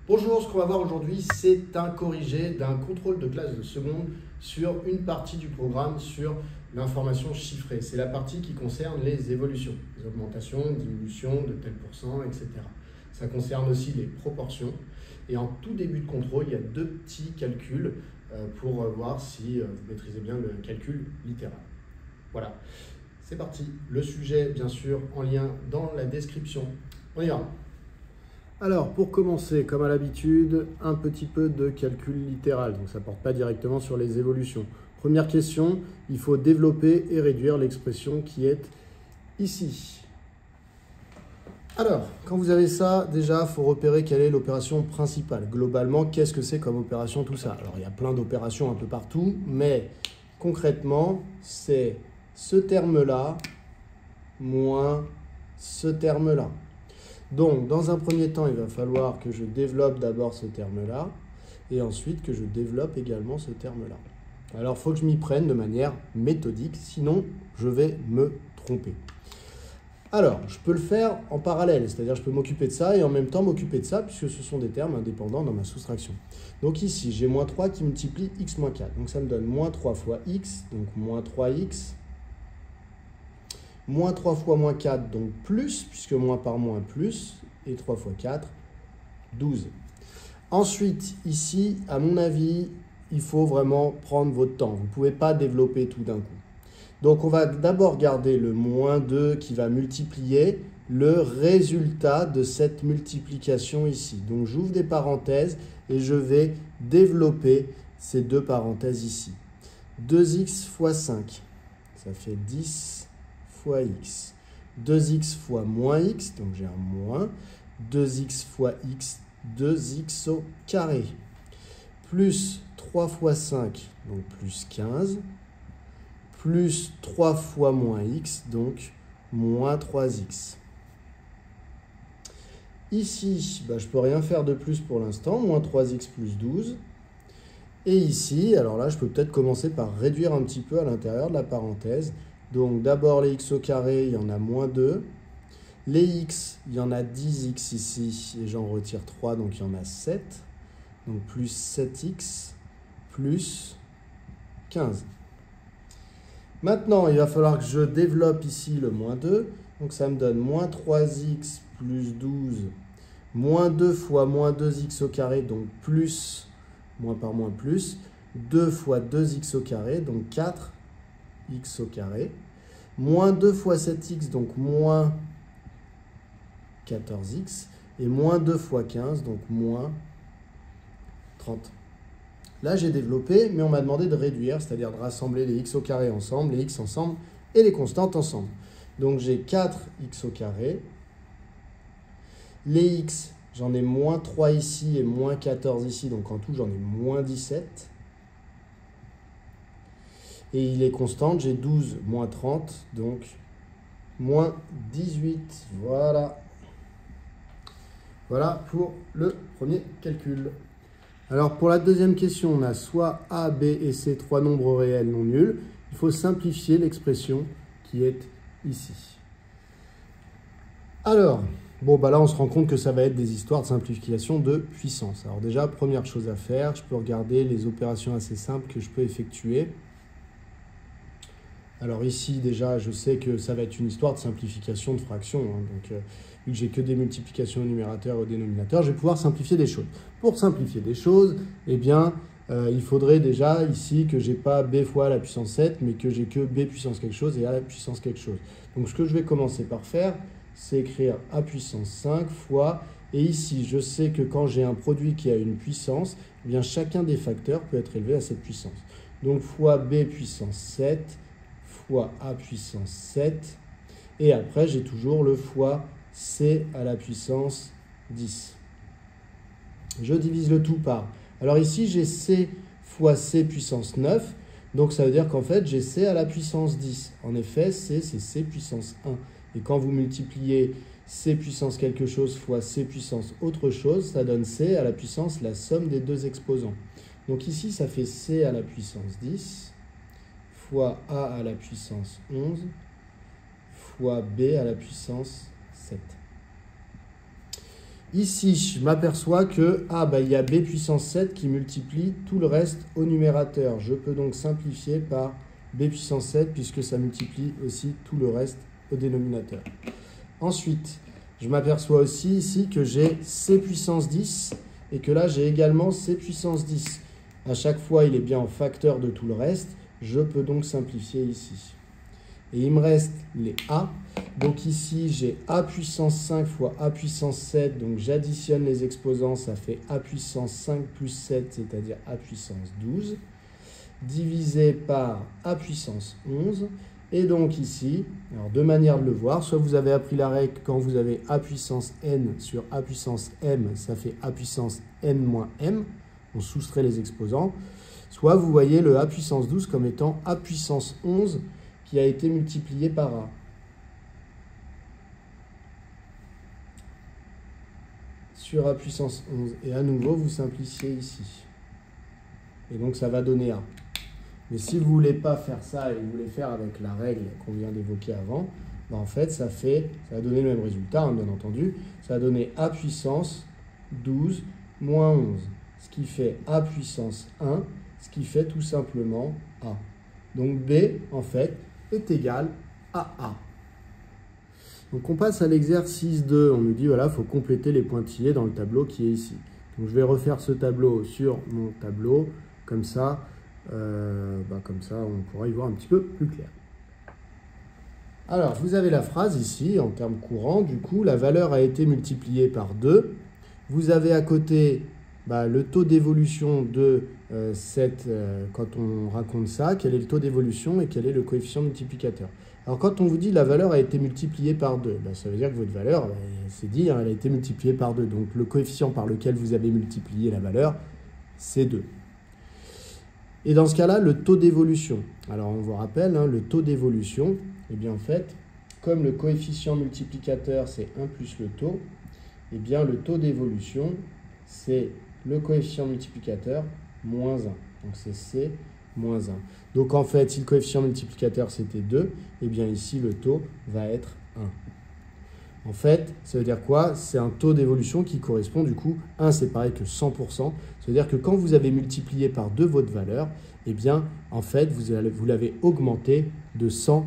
Bonjour, ce qu'on va voir aujourd'hui, c'est un corrigé d'un contrôle de classe de seconde sur une partie du programme sur l'information chiffrée. C'est la partie qui concerne les évolutions, les augmentations, diminutions de tel pourcent, etc. Ça concerne aussi les proportions. Et en tout début de contrôle, il y a deux petits calculs pour voir si vous maîtrisez bien le calcul littéral. Voilà, c'est parti. Le sujet, bien sûr, en lien dans la description. On y va. Alors, pour commencer, comme à l'habitude, un petit peu de calcul littéral. Donc, ça ne porte pas directement sur les évolutions. Première question, il faut développer et réduire l'expression qui est ici. Alors, quand vous avez ça, déjà, il faut repérer quelle est l'opération principale. Globalement, qu'est-ce que c'est comme opération, tout ça? Alors, il y a plein d'opérations un peu partout, mais concrètement, c'est ce terme-là moins ce terme-là. Donc, dans un premier temps, il va falloir que je développe d'abord ce terme-là et ensuite que je développe également ce terme-là. Alors, il faut que je m'y prenne de manière méthodique, sinon je vais me tromper. Alors, je peux le faire en parallèle, c'est-à-dire je peux m'occuper de ça et en même temps m'occuper de ça puisque ce sont des termes indépendants dans ma soustraction. Donc ici, j'ai moins 3 qui multiplie x moins 4. Donc ça me donne moins 3 fois x, donc moins 3x. Moins 3 fois moins 4, donc plus, puisque moins par moins plus, et 3 fois 4, 12. Ensuite, ici, à mon avis, il faut vraiment prendre votre temps. Vous ne pouvez pas développer tout d'un coup. Donc, on va d'abord garder le moins 2 qui va multiplier le résultat de cette multiplication ici. Donc, j'ouvre des parenthèses et je vais développer ces deux parenthèses ici. 2x fois 5, ça fait 10 fois x. 2x fois moins x, donc j'ai un moins. 2x fois x, 2x au carré. Plus 3 fois 5, donc plus 15. Plus 3 fois moins x, donc moins 3x. Ici, je ne peux rien faire de plus pour l'instant, moins 3x plus 12. Et ici, alors là, je peux peut-être commencer par réduire un petit peu à l'intérieur de la parenthèse. Donc d'abord les x au carré, il y en a moins 2. Les x, il y en a 10x ici, et j'en retire 3, donc il y en a 7. Donc plus 7x, plus 15. Maintenant, il va falloir que je développe ici le moins 2. Donc ça me donne moins 3x plus 12, moins 2 fois moins 2x au carré, donc plus, moins par moins plus, 2 fois 2x au carré, donc 4 x au carré, moins 2 fois 7x, donc moins 14x, et moins 2 fois 15, donc moins 30. Là, j'ai développé, mais on m'a demandé de réduire, c'est-à-dire de rassembler les x au carré ensemble, les x ensemble, et les constantes ensemble. Donc, j'ai 4x au carré. Les x, j'en ai moins 3 ici et moins 14 ici, donc en tout, j'en ai moins 17. Et il est constante, j'ai 12 moins 30, donc moins 18. Voilà. Voilà pour le premier calcul. Alors pour la deuxième question, on a soit A, B et C, trois nombres réels non nuls. Il faut simplifier l'expression qui est ici. Alors, bon, là on se rend compte que ça va être des histoires de simplification de puissance. Alors déjà, première chose à faire, je peux regarder les opérations assez simples que je peux effectuer. Alors ici, déjà, je sais que ça va être une histoire de simplification de fractions. Donc, vu que j'ai que des multiplications au numérateur et au dénominateur, je vais pouvoir simplifier des choses. Pour simplifier des choses, eh bien, il faudrait déjà ici que j'ai pas b fois a la puissance 7, mais que j'ai que b puissance quelque chose et a la puissance quelque chose. Donc, ce que je vais commencer par faire, c'est écrire a puissance 5 fois. Et ici, je sais que quand j'ai un produit qui a une puissance, eh bien, chacun des facteurs peut être élevé à cette puissance. Donc, fois b puissance 7 fois a puissance 7, et après j'ai toujours le fois c à la puissance 10. Je divise le tout par, alors ici j'ai c fois c puissance 9, donc ça veut dire qu'en fait j'ai c à la puissance 10. En effet, c c'est c puissance 1. Et quand vous multipliez c puissance quelque chose fois c puissance autre chose, ça donne c à la puissance la somme des deux exposants. Donc ici ça fait c à la puissance 10 fois a à la puissance 11 fois b à la puissance 7. Ici, je m'aperçois que il y a b puissance 7 qui multiplie tout le reste au numérateur. Je peux donc simplifier par b puissance 7 puisque ça multiplie aussi tout le reste au dénominateur. Ensuite, je m'aperçois aussi ici que j'ai c puissance 10 et que là, j'ai également c puissance 10. À chaque fois, il est bien en facteur de tout le reste. Je peux donc simplifier ici. Et il me reste les a. Donc ici, j'ai a puissance 5 fois a puissance 7. Donc j'additionne les exposants, ça fait a puissance 5 plus 7, c'est-à-dire a puissance 12, divisé par a puissance 11. Et donc ici, alors deux manières de le voir. Soit vous avez appris la règle quand vous avez a puissance n sur a puissance m, ça fait a puissance n moins m. On soustrait les exposants. Soit vous voyez le a puissance 12 comme étant a puissance 11 qui a été multiplié par a. Sur a puissance 11. Et à nouveau, vous simplifiez ici. Et donc, ça va donner a. Mais si vous ne voulez pas faire ça et vous voulez faire avec la règle qu'on vient d'évoquer avant, en fait, ça va donner le même résultat, bien entendu. Ça va donner a puissance 12 moins 11. Ce qui fait a puissance 1, ce qui fait tout simplement a. Donc, b, en fait, est égal à a. Donc on passe à l'exercice 2. On nous dit, voilà, il faut compléter les pointillés dans le tableau qui est ici. Donc je vais refaire ce tableau sur mon tableau. Comme ça, on pourra y voir un petit peu plus clair. Alors, vous avez la phrase ici, en termes courants. Du coup, la valeur a été multipliée par 2. Vous avez à côté le taux d'évolution de quand on raconte ça, quel est le taux d'évolution et quel est le coefficient multiplicateur. Alors, quand on vous dit la valeur a été multipliée par 2, ça veut dire que votre valeur, c'est dit, elle a été multipliée par 2. Donc, le coefficient par lequel vous avez multiplié la valeur, c'est 2. Et dans ce cas-là, le taux d'évolution. Alors, on vous rappelle, le taux d'évolution, eh bien, en fait, comme le coefficient multiplicateur, c'est 1 plus le taux, eh bien, le taux d'évolution, c'est le coefficient multiplicateur moins 1. Donc, c'est C moins 1. Donc, en fait, si le coefficient multiplicateur, c'était 2, eh bien, ici, le taux va être 1. En fait, ça veut dire quoi? C'est un taux d'évolution qui correspond, du coup, 1, c'est pareil que 100%. Ça veut dire que quand vous avez multiplié par 2 votre valeur, eh bien, en fait, vous l'avez augmenté de 100%.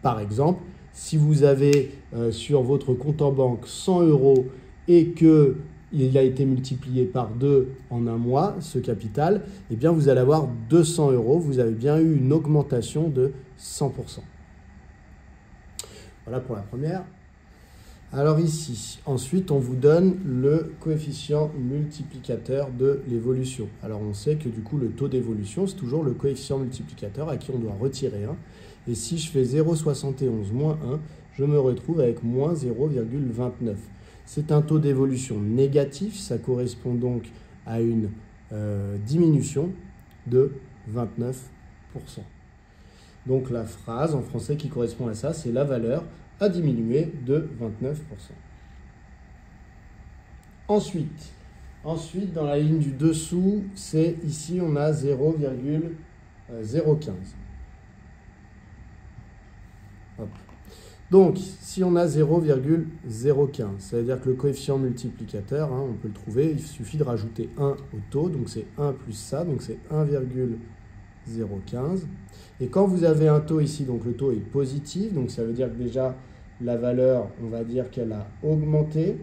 Par exemple, si vous avez sur votre compte en banque 100 € et que il a été multiplié par 2 en un mois, ce capital, eh bien vous allez avoir 200 €. Vous avez bien eu une augmentation de 100%. Voilà pour la première. Alors ici, ensuite, on vous donne le coefficient multiplicateur de l'évolution. Alors on sait que du coup, le taux d'évolution, c'est toujours le coefficient multiplicateur à qui on doit retirer 1. Et si je fais 0,71 moins 1, je me retrouve avec moins 0,29. C'est un taux d'évolution négatif, ça correspond donc à une diminution de 29%. Donc la phrase en français qui correspond à ça, c'est la valeur a diminué de 29%. Ensuite, dans la ligne du dessous, c'est ici on a 0,015. Donc, si on a 0,015, ça veut dire que le coefficient multiplicateur, on peut le trouver, il suffit de rajouter 1 au taux, donc c'est 1 plus ça, donc c'est 1,015. Et quand vous avez un taux ici, donc le taux est positif, donc ça veut dire que déjà la valeur, on va dire qu'elle a augmenté.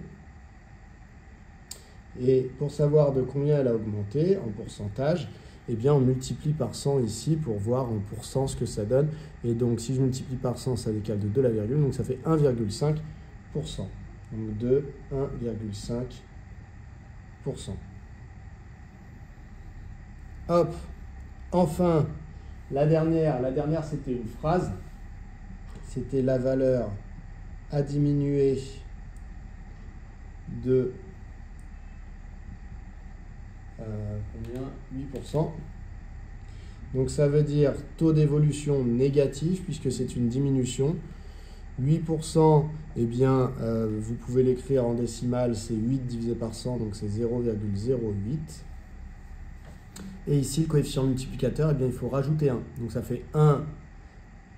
Et pour savoir de combien elle a augmenté en pourcentage, eh bien on multiplie par 100 ici pour voir en pourcent ce que ça donne. Et donc si je multiplie par 100, ça décale de 2 la virgule, donc ça fait 1,5%. Donc de 1,5%. Hop, enfin, la dernière c'était une phrase. C'était la valeur a diminué de 8%. Donc ça veut dire taux d'évolution négatif puisque c'est une diminution. 8%, eh bien, vous pouvez l'écrire en décimale, c'est 8 divisé par 100, donc c'est 0,08. Et ici, le coefficient multiplicateur, eh bien, il faut rajouter 1. Donc ça fait 1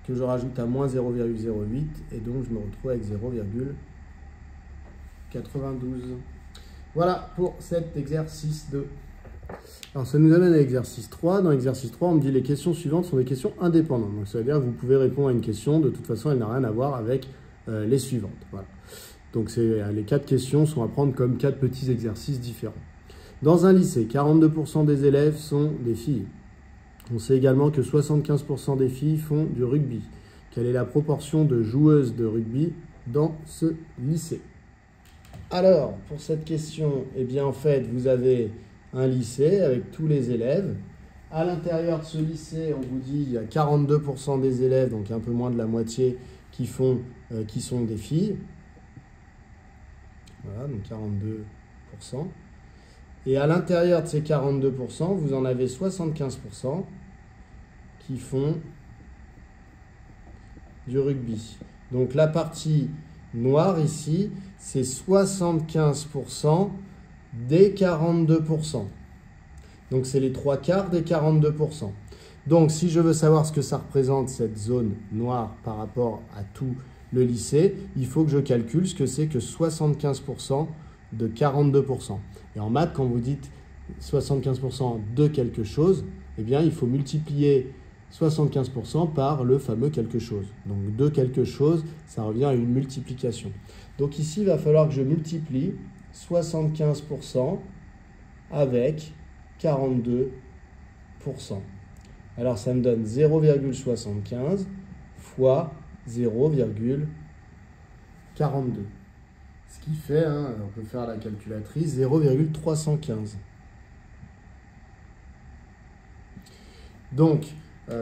que je rajoute à moins 0,08 et donc je me retrouve avec 0,08. 92. Voilà pour cet exercice 2. Alors ça nous amène à l'exercice 3. Dans l'exercice 3, on me dit les questions suivantes sont des questions indépendantes. Donc ça veut dire que vous pouvez répondre à une question, de toute façon elle n'a rien à voir avec les suivantes. Voilà. Donc les 4 questions sont à prendre comme 4 petits exercices différents. Dans un lycée, 42% des élèves sont des filles. On sait également que 75% des filles font du rugby. Quelle est la proportion de joueuses de rugby dans ce lycée? Alors, pour cette question, eh bien en fait, vous avez un lycée avec tous les élèves. À l'intérieur de ce lycée, on vous dit qu'il y a 42% des élèves, donc un peu moins de la moitié, qui sont des filles. Voilà, donc 42%. Et à l'intérieur de ces 42%, vous en avez 75% qui font du rugby. Donc la partie noire ici, c'est 75% des 42%. Donc c'est les 3/4 des 42%. Donc si je veux savoir ce que ça représente cette zone noire par rapport à tout le lycée, il faut que je calcule ce que c'est que 75% de 42%. Et en maths, quand vous dites 75% de quelque chose, eh bien il faut multiplier 75% par le fameux quelque chose. Donc de quelque chose, ça revient à une multiplication. Donc ici, il va falloir que je multiplie 75% avec 42%. Alors ça me donne 0,75 fois 0,42. Ce qui fait, on peut faire la calculatrice, 0,315. Donc,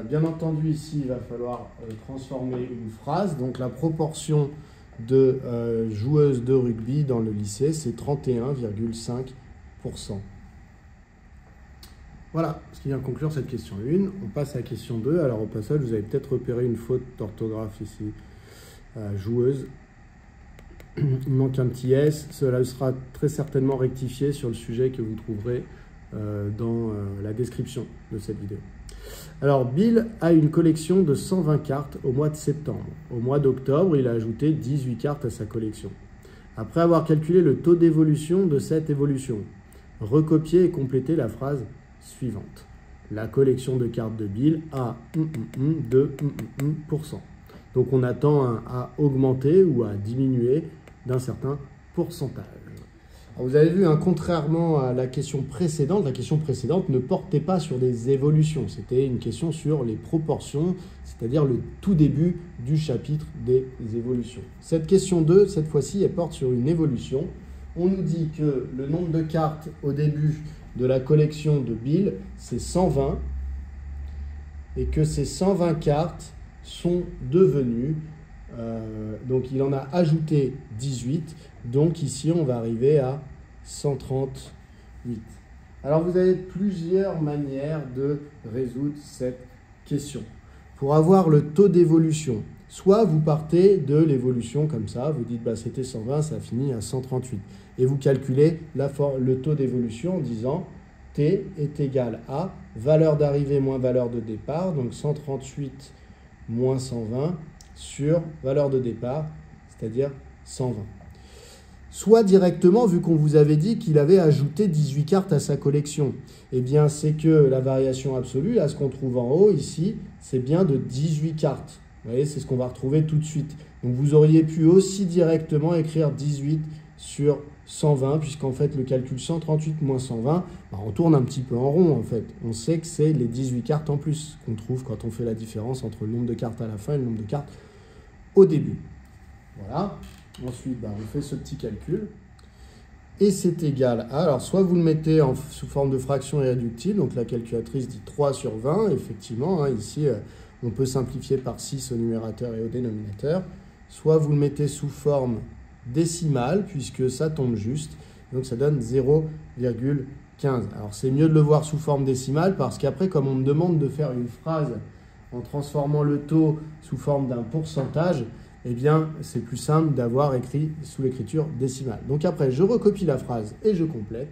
bien entendu, ici, il va falloir transformer une phrase. Donc, la proportion de joueuses de rugby dans le lycée, c'est 31,5%. Voilà ce qui vient conclure cette question 1. On passe à la question 2. Alors, au passage, vous avez peut-être repéré une faute d'orthographe ici. Joueuse. Il manque un petit S. Cela sera très certainement rectifié sur le sujet que vous trouverez dans la description de cette vidéo. Alors, Bill a une collection de 120 cartes au mois de septembre. Au mois d'octobre, il a ajouté 18 cartes à sa collection. Après avoir calculé le taux d'évolution de cette évolution, recopiez et complétez la phrase suivante. La collection de cartes de Bill a de %. Donc, on attend un à augmenter ou à diminuer d'un certain pourcentage. Alors, vous avez vu, contrairement à la question précédente ne portait pas sur des évolutions. C'était une question sur les proportions, c'est-à-dire le tout début du chapitre des évolutions. Cette question 2, cette fois-ci, elle porte sur une évolution. On nous dit que le nombre de cartes au début de la collection de Bill, c'est 120, et que ces 120 cartes sont devenues, donc il en a ajouté 18, donc ici on va arriver à 138. Alors vous avez plusieurs manières de résoudre cette question. Pour avoir le taux d'évolution, soit vous partez de l'évolution comme ça, vous dites bah, c'était 120, ça a fini à 138. Et vous calculez le taux d'évolution en disant T est égal à valeur d'arrivée moins valeur de départ, donc 138 moins 120 sur valeur de départ, c'est-à-dire 120. Soit directement, vu qu'on vous avait dit qu'il avait ajouté 18 cartes à sa collection, eh bien c'est que la variation absolue, là ce qu'on trouve en haut ici, c'est bien de 18 cartes. Vous voyez, c'est ce qu'on va retrouver tout de suite. Donc vous auriez pu aussi directement écrire 18 sur 120, puisqu'en fait le calcul 138 moins 120, bah, on tourne un petit peu en rond en fait. On sait que c'est les 18 cartes en plus qu'on trouve quand on fait la différence entre le nombre de cartes à la fin et le nombre de cartes au début. Voilà. Ensuite, bah, on fait ce petit calcul. Et c'est égal à, alors soit vous le mettez sous forme de fraction irréductible, donc la calculatrice dit 3 sur 20, effectivement, ici on peut simplifier par 6 au numérateur et au dénominateur, soit vous le mettez sous forme décimale, puisque ça tombe juste, donc ça donne 0,15. Alors c'est mieux de le voir sous forme décimale, parce qu'après, comme on me demande de faire une phrase en transformant le taux sous forme d'un pourcentage, eh bien, c'est plus simple d'avoir écrit sous l'écriture décimale. Donc après, je recopie la phrase et je complète.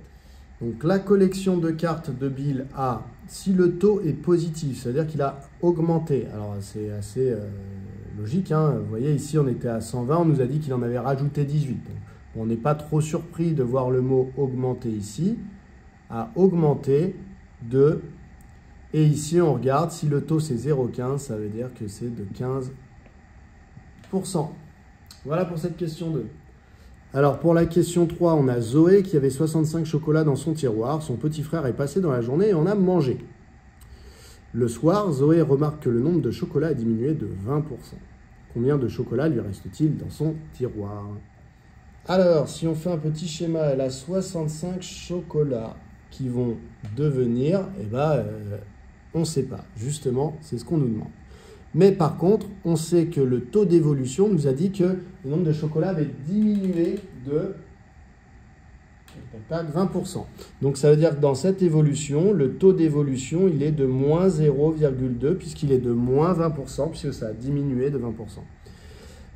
Donc la collection de cartes de Bill a, si le taux est positif, c'est-à-dire qu'il a augmenté. Alors c'est assez logique, hein. Vous voyez, ici on était à 120, on nous a dit qu'il en avait rajouté 18. Donc, on n'est pas trop surpris de voir le mot augmenter ici, a augmenté de, et ici on regarde, si le taux c'est 0,15, ça veut dire que c'est de 15%. Voilà pour cette question 2. Alors pour la question 3, on a Zoé qui avait 65 chocolats dans son tiroir. Son petit frère est passé dans la journée et en a mangé. Le soir, Zoé remarque que le nombre de chocolats a diminué de 20%. Combien de chocolats lui reste-t-il dans son tiroir? Alors, si on fait un petit schéma, elle a 65 chocolats qui vont devenir, on ne sait pas. Justement, c'est ce qu'on nous demande. Mais par contre, on sait que le taux d'évolution nous a dit que le nombre de chocolats avait diminué de 20%. Donc ça veut dire que dans cette évolution, le taux d'évolution, il est de moins 0,2 puisqu'il est de moins 20%, puisque ça a diminué de 20%.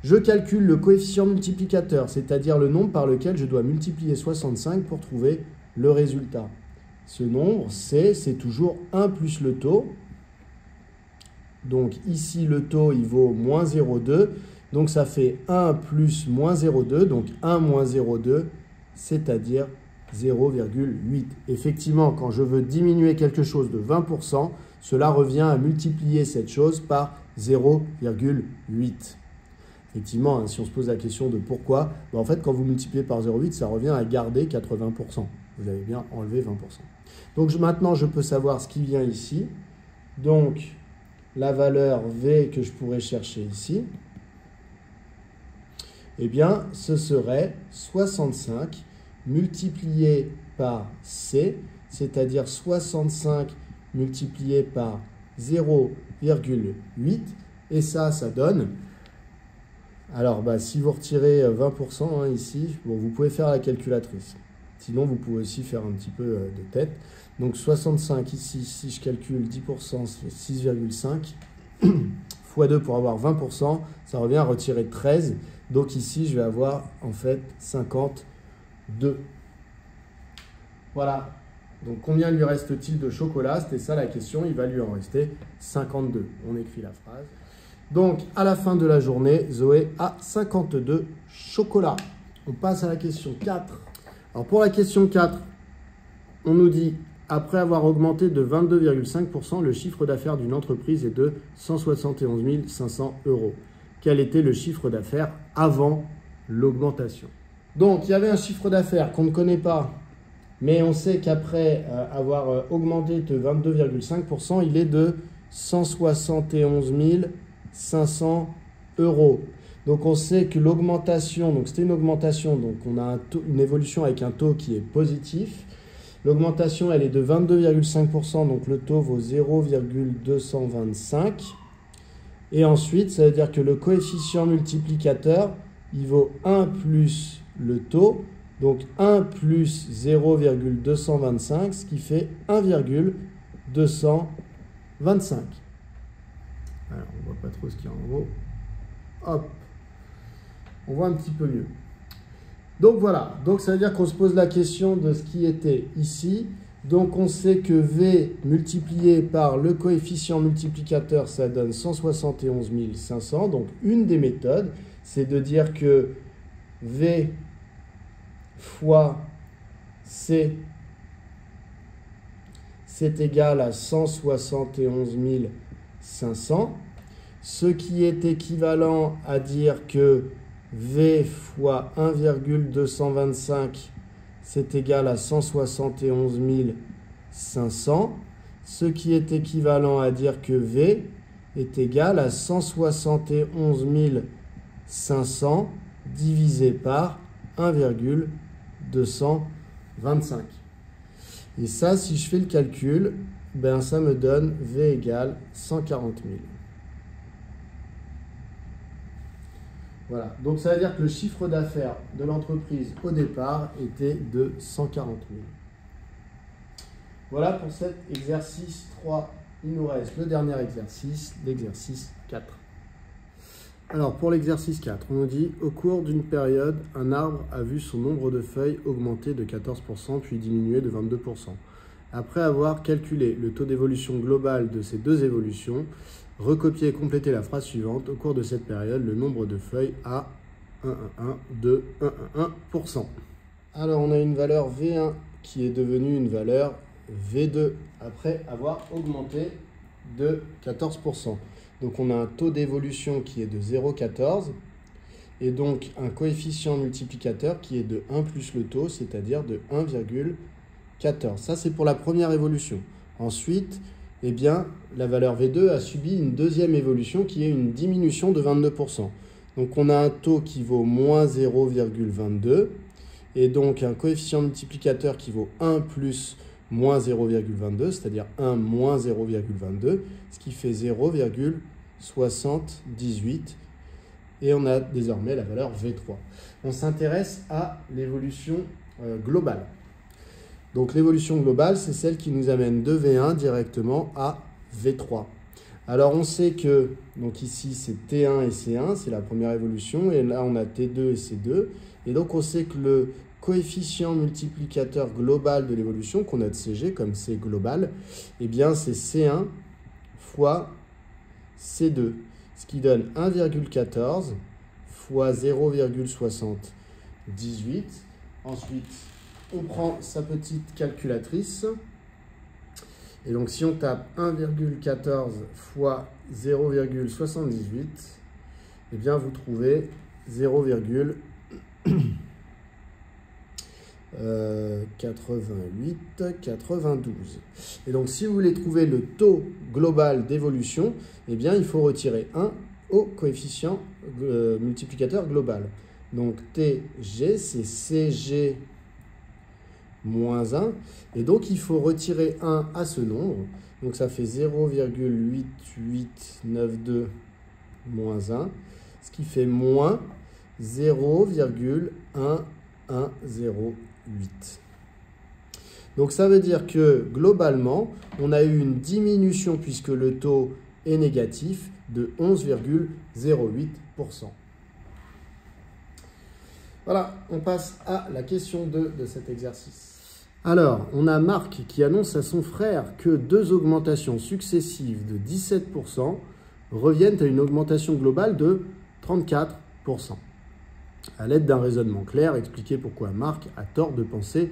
Je calcule le coefficient multiplicateur, c'est-à-dire le nombre par lequel je dois multiplier 65 pour trouver le résultat. Ce nombre, c'est toujours 1 plus le taux. Donc ici, le taux, il vaut moins 0,2. Donc ça fait 1 plus moins 0,2. Donc 1 moins 0,2, c'est-à-dire 0,8. Effectivement, quand je veux diminuer quelque chose de 20%, cela revient à multiplier cette chose par 0,8. Effectivement, si on se pose la question de pourquoi, en fait, quand vous multipliez par 0,8, ça revient à garder 80%. Vous avez bien enlevé 20%. Donc maintenant, je peux savoir ce qui vient ici. Donc, la valeur V que je pourrais chercher ici, eh bien, ce serait 65 multiplié par C, c'est-à-dire 65 multiplié par 0,8. Et ça donne... Alors, si vous retirez 20% ici, vous pouvez faire la calculatrice. Sinon, vous pouvez aussi faire un petit peu de tête. Donc, 65 ici, si je calcule 10%, c'est 6,5 fois 2 pour avoir 20%. Ça revient à retirer 13. Donc, ici, je vais avoir en fait 52. Voilà. Donc, combien lui reste-t-il de chocolat? C'était ça la question. Il va lui en rester 52. On écrit la phrase. Donc, à la fin de la journée, Zoé a 52 chocolats. On passe à la question 4. Alors, pour la question 4, on nous dit, après avoir augmenté de 22,5%, le chiffre d'affaires d'une entreprise est de 171 500 €. Quel était le chiffre d'affaires avant l'augmentation? Donc, il y avait un chiffre d'affaires qu'on ne connaît pas, mais on sait qu'après avoir augmenté de 22,5%, il est de 171 500 €. Donc on sait que l'augmentation, donc c'était une augmentation, donc on a une évolution avec un taux qui est positif. L'augmentation, elle est de 22,5%, donc le taux vaut 0,225. Et ensuite, ça veut dire que le coefficient multiplicateur, il vaut 1 plus le taux, donc 1 plus 0,225, ce qui fait 1,225. Alors, on ne voit pas trop ce qu'il y a en haut. Hop, on voit un petit peu mieux. Donc voilà, donc ça veut dire qu'on se pose la question de ce qui était ici. Donc on sait que V multiplié par le coefficient multiplicateur, ça donne 171 500. Donc une des méthodes, c'est de dire que V fois C, c'est égal à 171 500, ce qui est équivalent à dire que V fois 1,225, c'est égal à 171 500, ce qui est équivalent à dire que V est égal à 171 500 divisé par 1,225. Et ça, si je fais le calcul, ça me donne V égale 140 000. Voilà, donc ça veut dire que le chiffre d'affaires de l'entreprise au départ était de 140 000. Voilà pour cet exercice 3. Il nous reste le dernier exercice, l'exercice 4. Alors pour l'exercice 4, on nous dit au cours d'une période, un arbre a vu son nombre de feuilles augmenter de 14% puis diminuer de 22%. Après avoir calculé le taux d'évolution global de ces deux évolutions, recopier et compléter la phrase suivante. Au cours de cette période, le nombre de feuilles a de 1,1%. Alors on a une valeur V1 qui est devenue une valeur V2 après avoir augmenté de 14%. Donc on a un taux d'évolution qui est de 0,14 et donc un coefficient multiplicateur qui est de 1 plus le taux, c'est-à-dire de 1,14. Ça c'est pour la première évolution. Ensuite, eh bien, la valeur V2 a subi une deuxième évolution qui est une diminution de 22%. Donc on a un taux qui vaut moins 0,22 et donc un coefficient multiplicateur qui vaut 1 plus moins 0,22, c'est-à-dire 1 moins 0,22, ce qui fait 0,78. Et on a désormais la valeur V3. On s'intéresse à l'évolution globale. Donc l'évolution globale, c'est celle qui nous amène de V1 directement à V3. Alors on sait que, donc ici c'est T1 et C1, c'est la première évolution, et là on a T2 et C2. Et donc on sait que le coefficient multiplicateur global de l'évolution, qu'on a de CG comme C global, eh bien c'est C1 fois C2, ce qui donne 1,14 fois 0,78. Ensuite, on prend sa petite calculatrice. Et donc, si on tape 1,14 fois 0,78, eh bien, vous trouvez 0,8892. Et donc, si vous voulez trouver le taux global d'évolution, eh bien, il faut retirer 1 au coefficient multiplicateur global. Donc, TG, c'est CG moins 1. Et donc, il faut retirer 1 à ce nombre. Donc, ça fait 0,8892 moins 1, ce qui fait moins 0,1108. Donc, ça veut dire que, globalement, on a eu une diminution, puisque le taux est négatif, de 11,08%. Voilà, on passe à la question 2 de cet exercice. Alors, on a Marc qui annonce à son frère que 2 augmentations successives de 17% reviennent à une augmentation globale de 34%. À l'aide d'un raisonnement clair, expliquez pourquoi Marc a tort de penser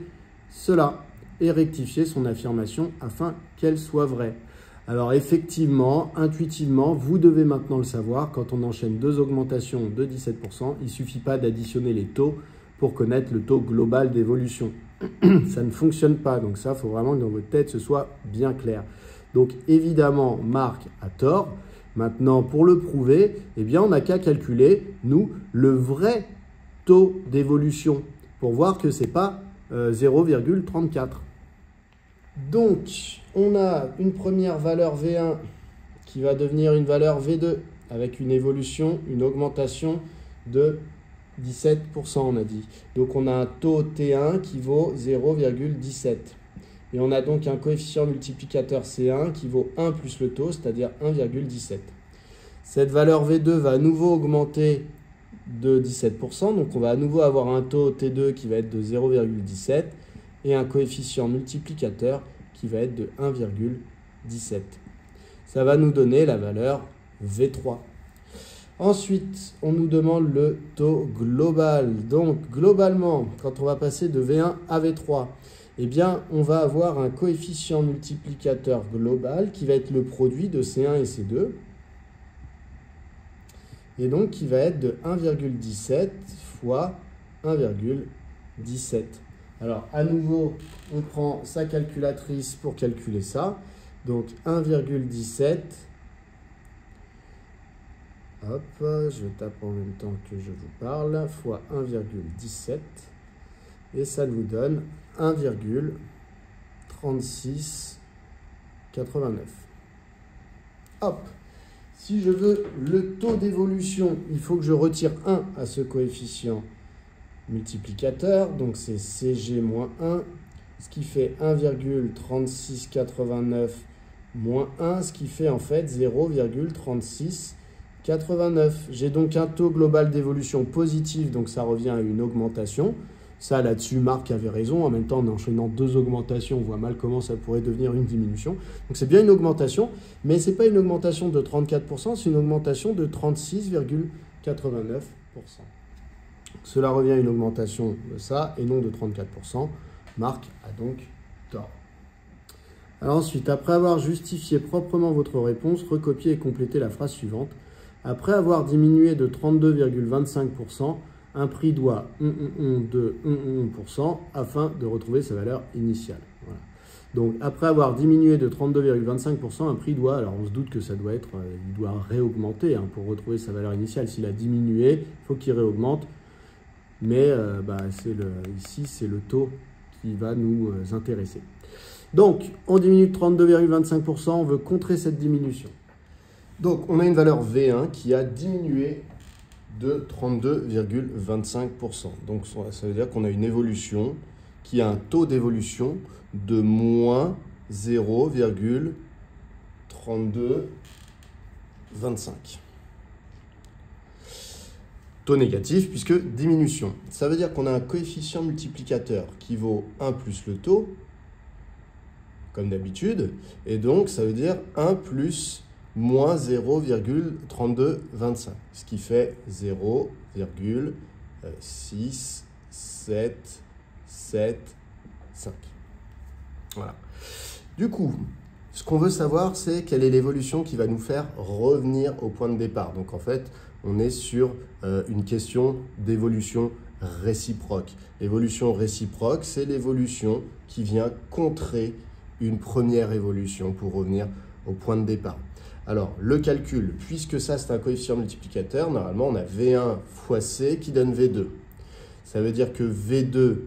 cela et rectifier son affirmation afin qu'elle soit vraie. Alors effectivement, intuitivement, vous devez maintenant le savoir, quand on enchaîne 2 augmentations de 17%, il ne suffit pas d'additionner les taux pour connaître le taux global d'évolution. Ça ne fonctionne pas, donc ça, il faut vraiment que dans votre tête, ce soit bien clair. Donc évidemment, Marc a tort. Maintenant, pour le prouver, eh bien, on n'a qu'à calculer, nous, le vrai taux d'évolution pour voir que ce n'est pas 0,34. Donc, on a une première valeur V1 qui va devenir une valeur V2 avec une évolution, une augmentation de 17%, on a dit. Donc, on a un taux T1 qui vaut 0,17. Et on a donc un coefficient multiplicateur C1 qui vaut 1 plus le taux, c'est-à-dire 1,17. Cette valeur V2 va à nouveau augmenter de 17%. Donc, on va à nouveau avoir un taux T2 qui va être de 0,17 et un coefficient multiplicateur qui va être de 1,17. Ça va nous donner la valeur V3. Ensuite, on nous demande le taux global. Donc, globalement, quand on va passer de V1 à V3, eh bien, on va avoir un coefficient multiplicateur global qui va être le produit de C1 et C2. Et donc, qui va être de 1,17 fois 1,17. Alors, à nouveau, on prend sa calculatrice pour calculer ça. Donc, 1,17. Hop, je tape en même temps que je vous parle, fois 1,17. Et ça nous donne 1,3689. Hop. Si je veux le taux d'évolution, il faut que je retire 1 à ce coefficient multiplicateur. Donc, c'est CG moins 1, ce qui fait 1,3689 moins 1, ce qui fait en fait 0,3689. J'ai donc un taux global d'évolution positif, donc ça revient à une augmentation. Ça, là-dessus, Marc avait raison. En même temps, en enchaînant 2 augmentations, on voit mal comment ça pourrait devenir une diminution. Donc, c'est bien une augmentation, mais ce n'est pas une augmentation de 34%, c'est une augmentation de 36,89%. Cela revient à une augmentation de ça et non de 34%. Marc a donc tort. Alors ensuite, après avoir justifié proprement votre réponse, recopiez et complétez la phrase suivante. Après avoir diminué de 32,25%, un prix doit de 1% afin de retrouver sa valeur initiale. Voilà. Donc après avoir diminué de 32,25%, un prix doit, alors on se doute que ça doit être, il doit réaugmenter pour retrouver sa valeur initiale. S'il a diminué, il faut qu'il réaugmente. Mais ici, c'est le taux qui va nous intéresser. Donc, on diminue de 32,25%, on veut contrer cette diminution. Donc, on a une valeur V1 qui a diminué de 32,25%. Donc, ça veut dire qu'on a une évolution qui a un taux d'évolution de moins 0,3225. Taux négatif puisque diminution. Ça veut dire qu'on a un coefficient multiplicateur qui vaut 1 plus le taux, comme d'habitude, et donc ça veut dire 1 plus moins 0,3225, ce qui fait 0,6775. Voilà. Du coup, ce qu'on veut savoir, c'est quelle est l'évolution qui va nous faire revenir au point de départ. Donc en fait, on est sur une question d'évolution réciproque. L'évolution réciproque, c'est l'évolution qui vient contrer une première évolution pour revenir au point de départ. Alors, le calcul, puisque ça c'est un coefficient multiplicateur, normalement on a V1 fois C qui donne V2. Ça veut dire que V2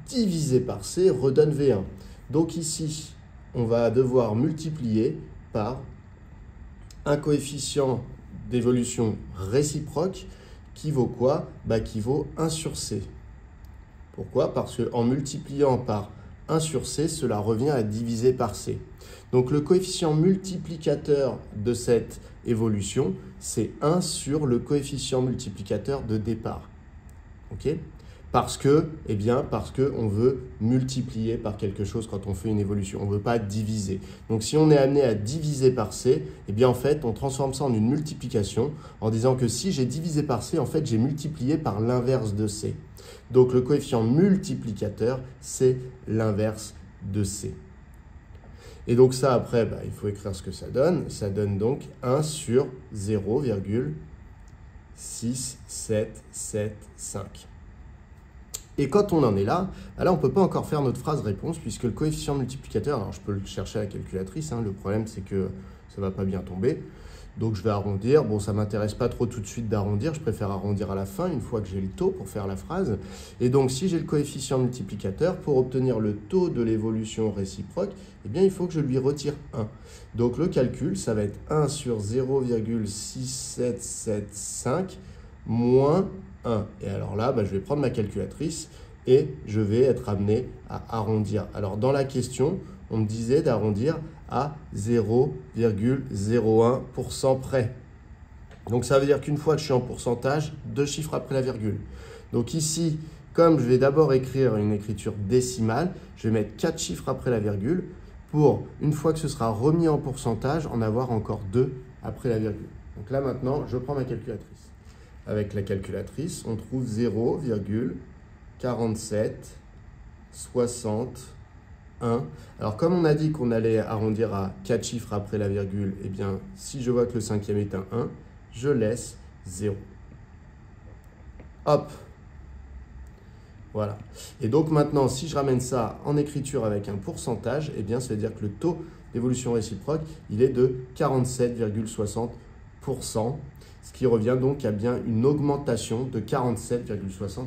divisé par C redonne V1. Donc ici, on va devoir multiplier par un coefficient d'évolution réciproque qui vaut quoi? Qui vaut 1 sur C. Pourquoi? Parce qu'en multipliant par 1 sur C, cela revient à diviser par C. Donc le coefficient multiplicateur de cette évolution, c'est 1 sur le coefficient multiplicateur de départ. Ok? Parce qu'on veut multiplier par quelque chose quand on fait une évolution. On ne veut pas diviser. Donc si on est amené à diviser par C, en fait, on transforme ça en une multiplication en disant que si j'ai divisé par C, en fait, j'ai multiplié par l'inverse de C. Donc le coefficient multiplicateur, c'est l'inverse de C. Et donc ça, après, il faut écrire ce que ça donne. Ça donne donc 1 sur 0,6775. Et quand on en est là, on ne peut pas encore faire notre phrase réponse puisque le coefficient multiplicateur, alors je peux le chercher à la calculatrice, le problème c'est que ça ne va pas bien tomber. Donc je vais arrondir. Bon, ça ne m'intéresse pas trop tout de suite d'arrondir, je préfère arrondir à la fin une fois que j'ai le taux pour faire la phrase. Et donc si j'ai le coefficient multiplicateur, pour obtenir le taux de l'évolution réciproque, il faut que je lui retire 1. Donc le calcul, ça va être 1 sur 0,6775 moins 1. Et alors là, je vais prendre ma calculatrice et je vais être amené à arrondir. Alors dans la question, on me disait d'arrondir à 0,01% près. Donc ça veut dire qu'une fois que je suis en pourcentage, 2 chiffres après la virgule. Donc ici, comme je vais d'abord écrire une écriture décimale, je vais mettre 4 chiffres après la virgule pour, une fois que ce sera remis en pourcentage, en avoir encore 2 après la virgule. Donc là maintenant, je prends ma calculatrice. Avec la calculatrice, on trouve 0,4761. Alors, comme on a dit qu'on allait arrondir à 4 chiffres après la virgule, si je vois que le cinquième est un 1, je laisse 0. Hop. Voilà. Et donc maintenant, si je ramène ça en écriture avec un pourcentage, ça veut dire que le taux d'évolution réciproque, il est de 47,60%. Ce qui revient donc à bien une augmentation de 47,60%.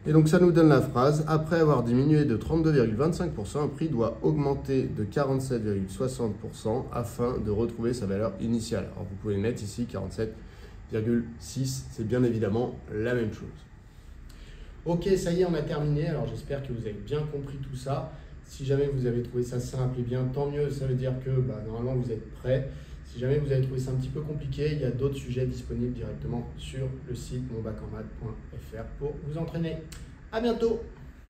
Et donc ça nous donne la phrase, après avoir diminué de 32,25%, un prix doit augmenter de 47,60% afin de retrouver sa valeur initiale. Alors vous pouvez mettre ici 47,6, c'est bien évidemment la même chose. Ok, ça y est, on a terminé. Alors j'espère que vous avez bien compris tout ça. Si jamais vous avez trouvé ça simple, tant mieux, ça veut dire que normalement vous êtes prêts. Si jamais vous avez trouvé ça un petit peu compliqué, il y a d'autres sujets disponibles directement sur le site monbackenmath.fr pour vous entraîner. À bientôt!